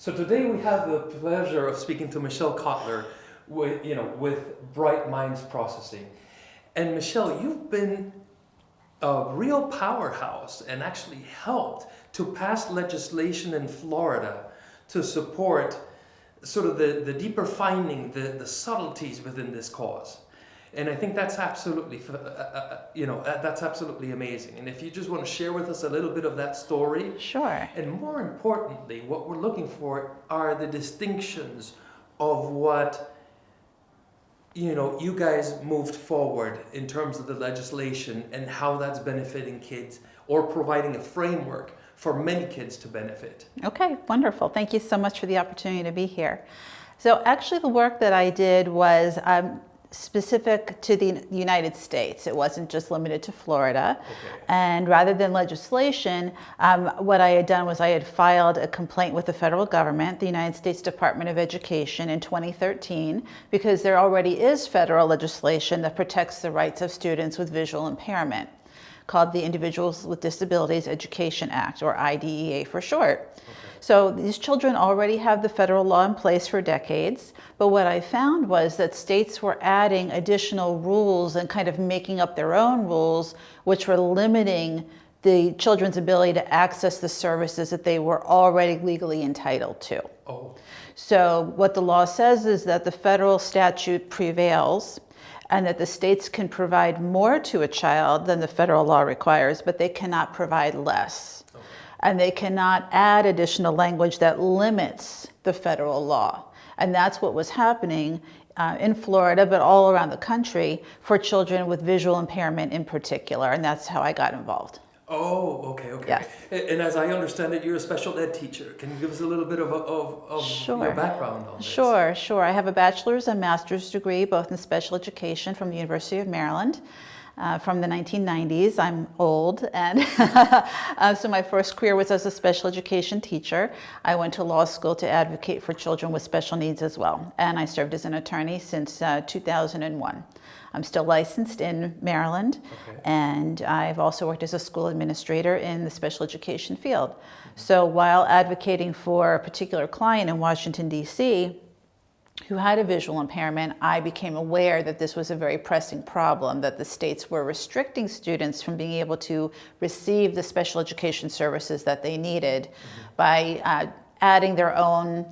So today we have the pleasure of speaking to Michelle Kotler with Bright Minds Processing. And Michelle, you've been a real powerhouse and actually helped to pass legislation in Florida to support sort of the deeper finding, the subtleties within this cause. And I think that's absolutely, that's absolutely amazing. And if you just want to share with us a little bit of that story. Sure. And more importantly, what we're looking for are the distinctions of what, you guys moved forward in terms of the legislation and how that's benefiting kids or providing a framework for many kids to benefit. Okay, wonderful. Thank you so much for the opportunity to be here. So actually the work that I did was specific to the United States. It wasn't just limited to Florida. Okay. And rather than legislation, what I had done was I had filed a complaint with the federal government, the United States Department of Education, in 2013, because there already is federal legislation that protects the rights of students with visual impairment, called the Individuals with Disabilities Education Act, or IDEA for short. Okay. So these children already have the federal law in place for decades, but what I found was that states were adding additional rules and kind of making up their own rules, which were limiting the children's ability to access the services that they were already legally entitled to. Oh. So what the law says is that the federal statute prevails and that the states can provide more to a child than the federal law requires, but they cannot provide less. Okay. And they cannot add additional language that limits the federal law. And that's what was happening in Florida, but all around the country for children with visual impairment in particular. And that's how I got involved. Oh, okay. Yes. And as I understand it, you're a special ed teacher. Can you give us a little bit of Sure. your background on this? Sure. I have a bachelor's and master's degree, both in special education from the University of Maryland. From the 1990s. I'm old, and so my first career was as a special education teacher. I went to law school to advocate for children with special needs as well, and I served as an attorney since 2001. I'm still licensed in Maryland, okay. And I've also worked as a school administrator in the special education field. Mm-hmm. So while advocating for a particular client in Washington, D.C., who had a visual impairment, I became aware that this was a very pressing problem, that the states were restricting students from being able to receive the special education services that they needed by adding their own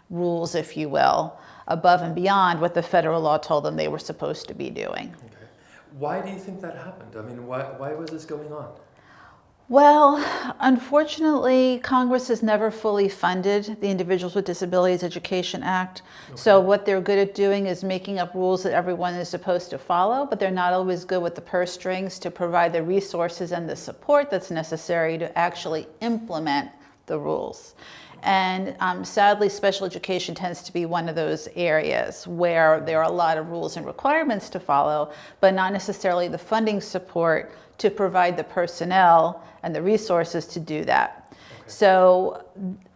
rules, if you will, above and beyond what the federal law told them they were supposed to be doing. Okay. Why do you think that happened? I mean, why was this going on? Well, unfortunately, Congress has never fully funded the Individuals with Disabilities Education Act. Okay. So what they're good at doing is making up rules that everyone is supposed to follow, but they're not always good with the purse strings to provide the resources and the support that's necessary to actually implement the rules. And sadly, special education tends to be one of those areas where there are a lot of rules and requirements to follow, but not necessarily the funding support to provide the personnel and the resources to do that. Okay. So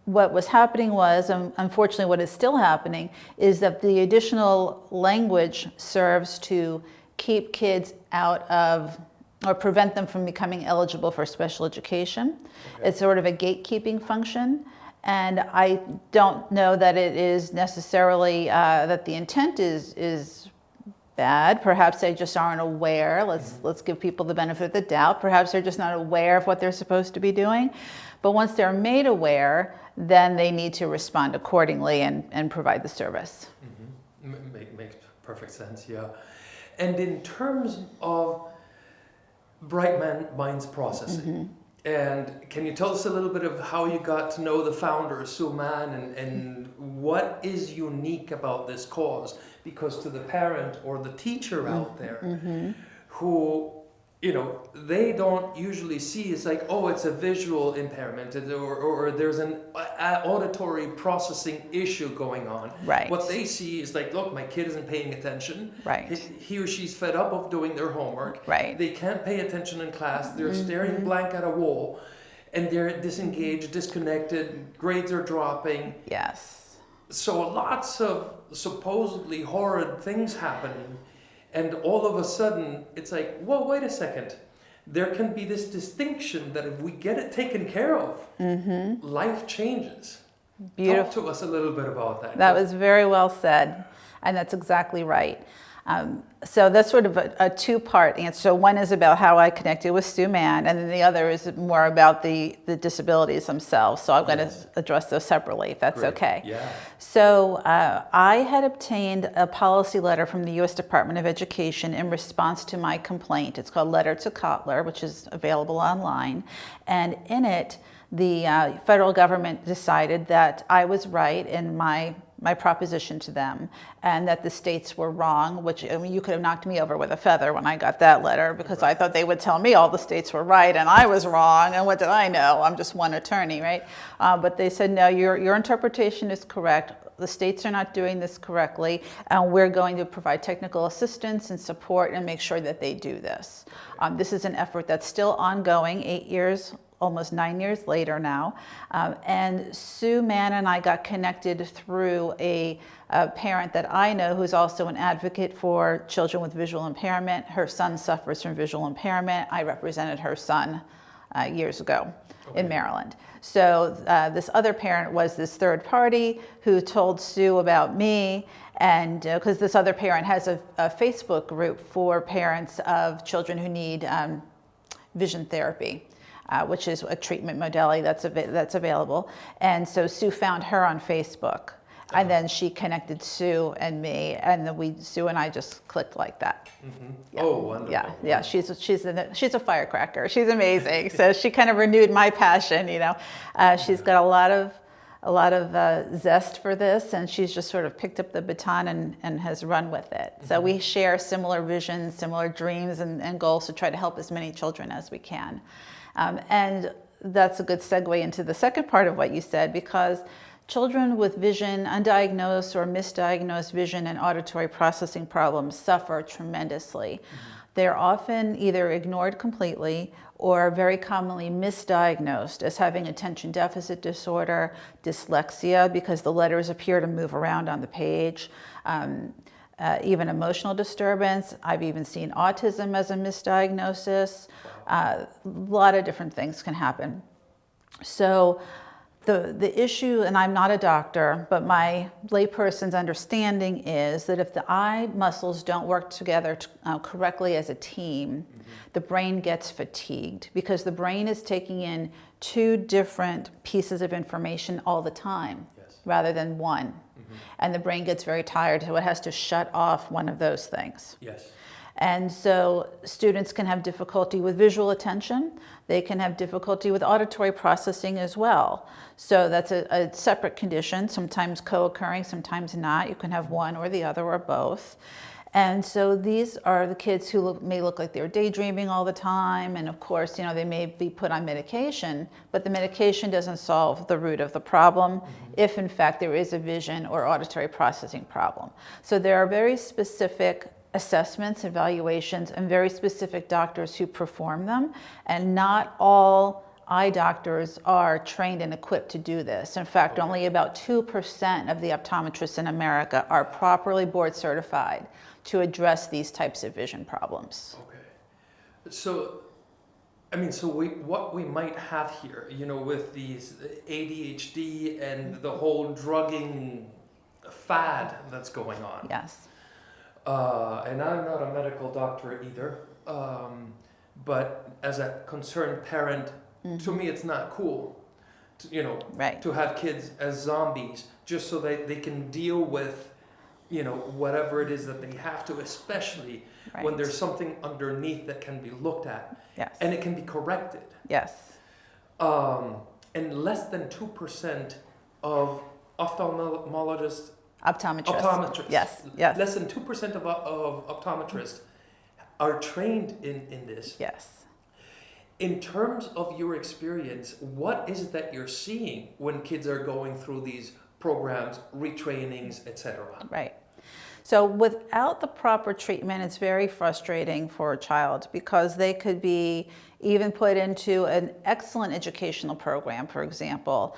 what was happening was, unfortunately what is still happening, is that the additional language serves to keep kids out of, or prevent them from becoming eligible for special education. Okay. It's sort of a gatekeeping function. And I don't know that it is necessarily that the intent is bad. Perhaps they just aren't aware. Let's give people the benefit of the doubt. Perhaps they're just not aware of what they're supposed to be doing. But once they're made aware, then they need to respond accordingly and provide the service. Mm-hmm. Makes perfect sense, yeah. And in terms of Bright Minds Processing, mm-hmm. And can you tell us a little bit of how you got to know the founder, Suman, and what is unique about this cause? Because to the parent or the teacher out there mm-hmm. who, they don't usually see, it's like, oh, it's a visual impairment or there's an auditory processing issue going on. Right. What they see is like, look, my kid isn't paying attention. Right. He or she's fed up of doing their homework. Right. They can't pay attention in class. They're mm-hmm. staring blank at a wall and they're disengaged, disconnected, grades are dropping. Yes. So lots of supposedly horrid things happening. And all of a sudden, it's like, whoa, wait a second. There can be this distinction that if we get it taken care of, mm-hmm. life changes. Beautiful. Talk to us a little bit about that. That was very well said, and that's exactly right. So that's sort of a two-part answer. So one is about how I connected with Sue Mann, and then the other is more about the disabilities themselves. So I'm going to address those separately, if that's okay. Yeah. So I had obtained a policy letter from the U.S. Department of Education in response to my complaint. It's called Letter to Kotler, which is available online. And in it, the federal government decided that I was right in my proposition to them, and that the states were wrong, which, I mean, you could have knocked me over with a feather when I got that letter, because I thought they would tell me all the states were right and I was wrong, and what did I know? I'm just one attorney, right? But they said, no, your interpretation is correct. The states are not doing this correctly, and we're going to provide technical assistance and support and make sure that they do this. This is an effort that's still ongoing, 8 years, almost 9 years later now. And Sue Mann and I got connected through a parent that I know who's also an advocate for children with visual impairment. Her son suffers from visual impairment. I represented her son years ago in Maryland. So this other parent was this third party who told Sue about me, and because this other parent has a Facebook group for parents of children who need vision therapy. Which is a treatment modality that's available. And so Sue found her on Facebook. And then she connected Sue and me, and then Sue and I just clicked like that. Mm-hmm. Yeah. Oh, wonderful. Yeah. She's a firecracker. She's amazing. So she kind of renewed my passion. She's got a lot of zest for this, and she's just sort of picked up the baton and has run with it. So we share similar visions, similar dreams, and goals to try to help as many children as we can. And that's a good segue into the second part of what you said, because children with vision, undiagnosed or misdiagnosed vision and auditory processing problems suffer tremendously. They're often either ignored completely or very commonly misdiagnosed as having attention deficit disorder, dyslexia, because the letters appear to move around on the page, even emotional disturbance. I've even seen autism as a misdiagnosis. A lot of different things can happen. So the issue, and I'm not a doctor, but my layperson's understanding is that if the eye muscles don't work together correctly as a team, the brain gets fatigued, because the brain is taking in two different pieces of information all the time, rather than one. And the brain gets very tired, so it has to shut off one of those things. Yes. And so students can have difficulty with visual attention. They can have difficulty with auditory processing as well. So that's a separate condition, sometimes co-occurring, sometimes not. You can have one or the other or both. And so these are the kids who may look like they're daydreaming all the time. And of course, they may be put on medication, but the medication doesn't solve the root of the problem if in fact there is a vision or auditory processing problem. So there are very specific assessments, evaluations, and very specific doctors who perform them. And not all eye doctors are trained and equipped to do this. In fact, only about 2% of the optometrists in America are properly board certified to address these types of vision problems. Okay. So, what we might have here, with these ADHD and the whole drugging fad that's going on. Yes. And I'm not a medical doctor either, but as a concerned parent, to me it's not cool, to have kids as zombies just so that they can deal with, whatever it is that they have to, especially when there's something underneath that can be looked at. Yes. And it can be corrected. Yes. And less than 2% of ophthalmologists Optometrists. Yes. Less than 2% of optometrists are trained in this. Yes. In terms of your experience, what is it that you're seeing when kids are going through these programs, retrainings, etc.? Right. So without the proper treatment, it's very frustrating for a child, because they could be even put into an excellent educational program, for example,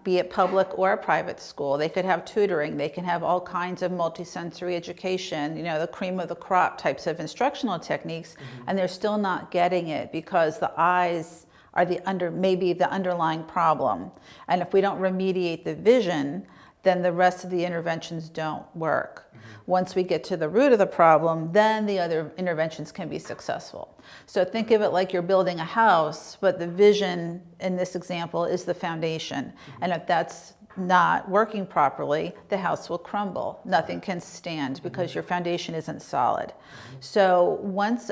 be it public or a private school. They could have tutoring. They can have all kinds of multisensory education, the cream of the crop types of instructional techniques, and they're still not getting it because the eyes are maybe the underlying problem. And if we don't remediate the vision, then the rest of the interventions don't work. Once we get to the root of the problem, then the other interventions can be successful. So think of it like you're building a house, but the vision in this example is the foundation. And if that's not working properly, the house will crumble. Nothing can stand because your foundation isn't solid. So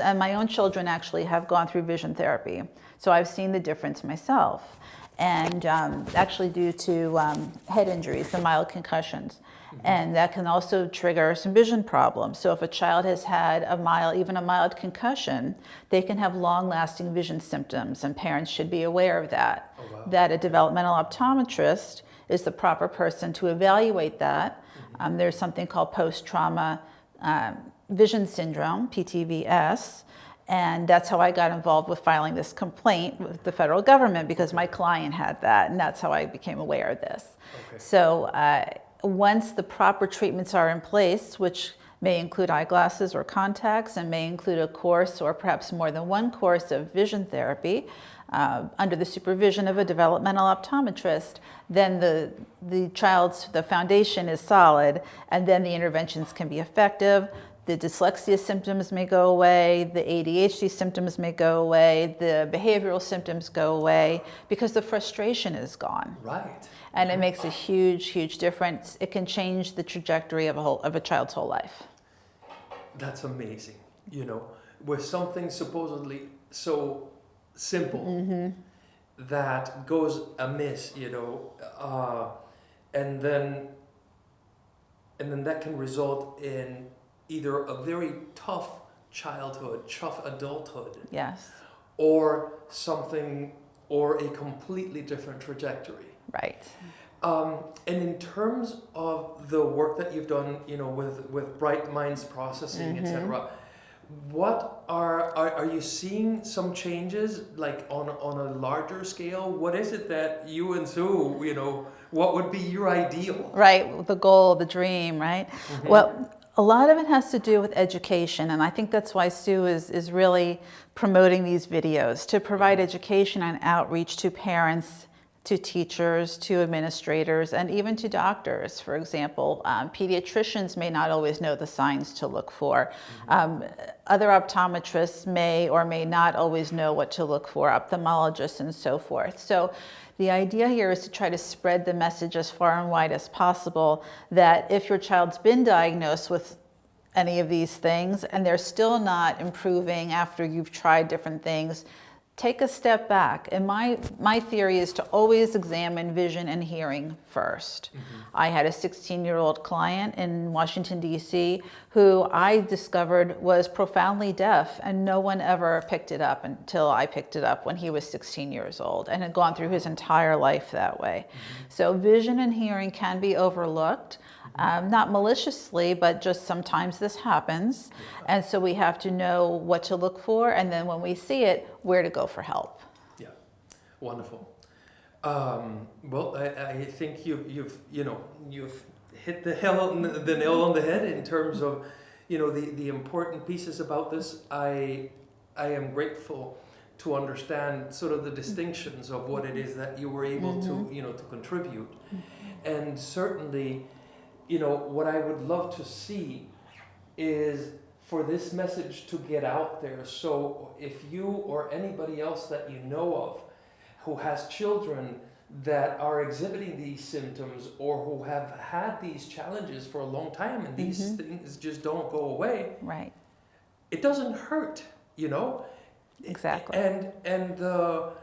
and my own children actually have gone through vision therapy. So I've seen the difference myself. And actually due to head injuries, the mild concussions. And that can also trigger some vision problems. So if a child has had even a mild concussion, they can have long-lasting vision symptoms, and parents should be aware of that. Oh, wow. That a developmental optometrist is the proper person to evaluate that. There's something called post-trauma vision syndrome, PTVS. And that's how I got involved with filing this complaint with the federal government, because my client had that, and that's how I became aware of this. Okay. So once the proper treatments are in place, which may include eyeglasses or contacts, and may include a course or perhaps more than one course of vision therapy under the supervision of a developmental optometrist, then the foundation is solid, and then the interventions can be effective. The dyslexia symptoms may go away, the ADHD symptoms may go away, the behavioral symptoms go away, because the frustration is gone. Right. And it makes a huge, huge difference. It can change the trajectory of a child's whole life. That's amazing. With something supposedly so simple that goes amiss, and then that can result in either a very tough childhood, tough adulthood. Yes. Or a completely different trajectory. Right. And in terms of the work that you've done, with Bright Minds processing, etc., what are you seeing some changes, like on a larger scale? What is it that you and Sue, what would be your ideal? Right, the goal, the dream, right? Well, a lot of it has to do with education, and I think that's why Sue is really promoting these videos, to provide education and outreach to parents, to teachers, to administrators, and even to doctors. For example, pediatricians may not always know the signs to look for. Other optometrists may or may not always know what to look for, ophthalmologists and so forth. So the idea here is to try to spread the message as far and wide as possible that if your child's been diagnosed with any of these things and they're still not improving after you've tried different things, take a step back. And my theory is to always examine vision and hearing first. I had a 16-year-old client in Washington, D.C., who I discovered was profoundly deaf, and no one ever picked it up until I picked it up when he was 16 years old, and had gone through his entire life that way. So vision and hearing can be overlooked. Not maliciously, but just sometimes this happens. And so we have to know what to look for, and then when we see it, where to go for help. Yeah, wonderful. Well, I think you've hit the nail on the head in terms of the important pieces about this. I am grateful to understand sort of the distinctions of what it is that you were able to contribute, and certainly. What I would love to see is for this message to get out there. So if you or anybody else that you know of who has children that are exhibiting these symptoms or who have had these challenges for a long time and these things just don't go away, right? It doesn't hurt, Exactly. And the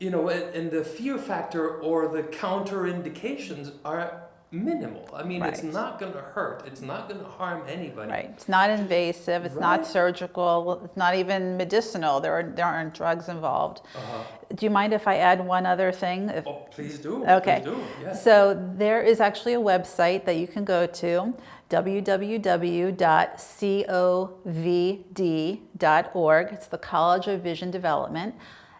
and the fear factor or the counterindications are minimal. I mean, Right. It's not going to hurt. It's not going to harm anybody. Right. It's not invasive. It's not Right. surgical. It's not even medicinal. There aren't drugs involved. Uh-huh. Do you mind if I add one other thing? Oh, please do. Okay. Please do. Yes. So there is actually a website that you can go to, www.covd.org. It's the College of Vision Development.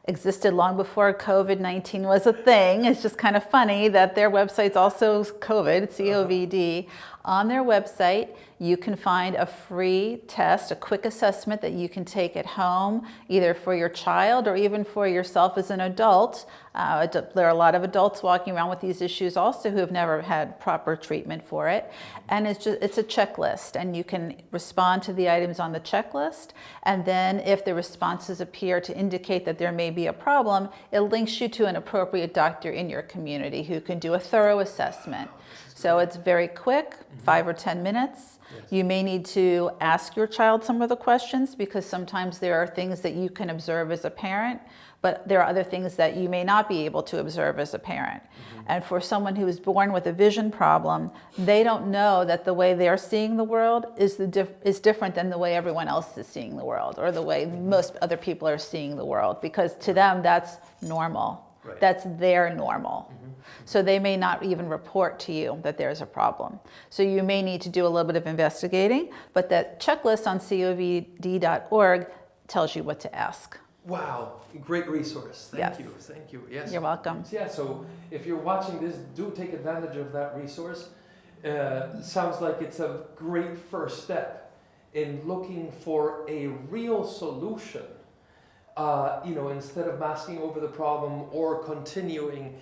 existed long before COVID-19 was a thing. It's just kind of funny that their website's also COVID, COVID. On their website, you can find a free test, a quick assessment that you can take at home, either for your child or even for yourself as an adult. There are a lot of adults walking around with these issues also who have never had proper treatment for it. And it's a checklist, and you can respond to the items on the checklist. And then if the responses appear to indicate that there may be a problem, it links you to an appropriate doctor in your community who can do a thorough assessment. So it's very quick, 5 or 10 minutes. Yes. You may need to ask your child some of the questions because sometimes there are things that you can observe as a parent, but there are other things that you may not be able to observe as a parent. And for someone who is born with a vision problem, they don't know that the way they're seeing the world is different than the way everyone else is seeing the world, or the way most other people are seeing the world, because to them that's normal. Right. That's their normal. So they may not even report to you that there's a problem. So you may need to do a little bit of investigating, but that checklist on covd.org tells you what to ask. Wow, great resource. Thank you. Thank you. Yes. You're welcome. Yeah, so if you're watching this, do take advantage of that resource. Sounds like it's a great first step in looking for a real solution. Instead of masking over the problem or continuing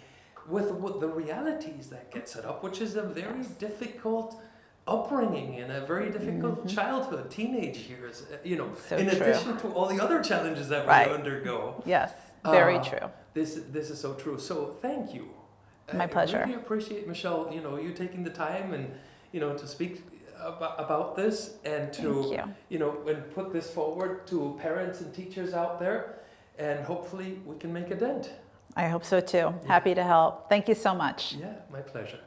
with the realities that get set up, which is a very difficult upbringing and a very difficult childhood, teenage years, So in true. addition to all the other challenges that we Right. undergo. Yes, very true. This is so true. So thank you. My pleasure. I really appreciate, Michelle, you taking the time and, to speak about this and to, Thank you. and put this forward to parents and teachers out there, and hopefully we can make a dent. I hope so too. Happy to help. Thank you so much. Yeah, my pleasure.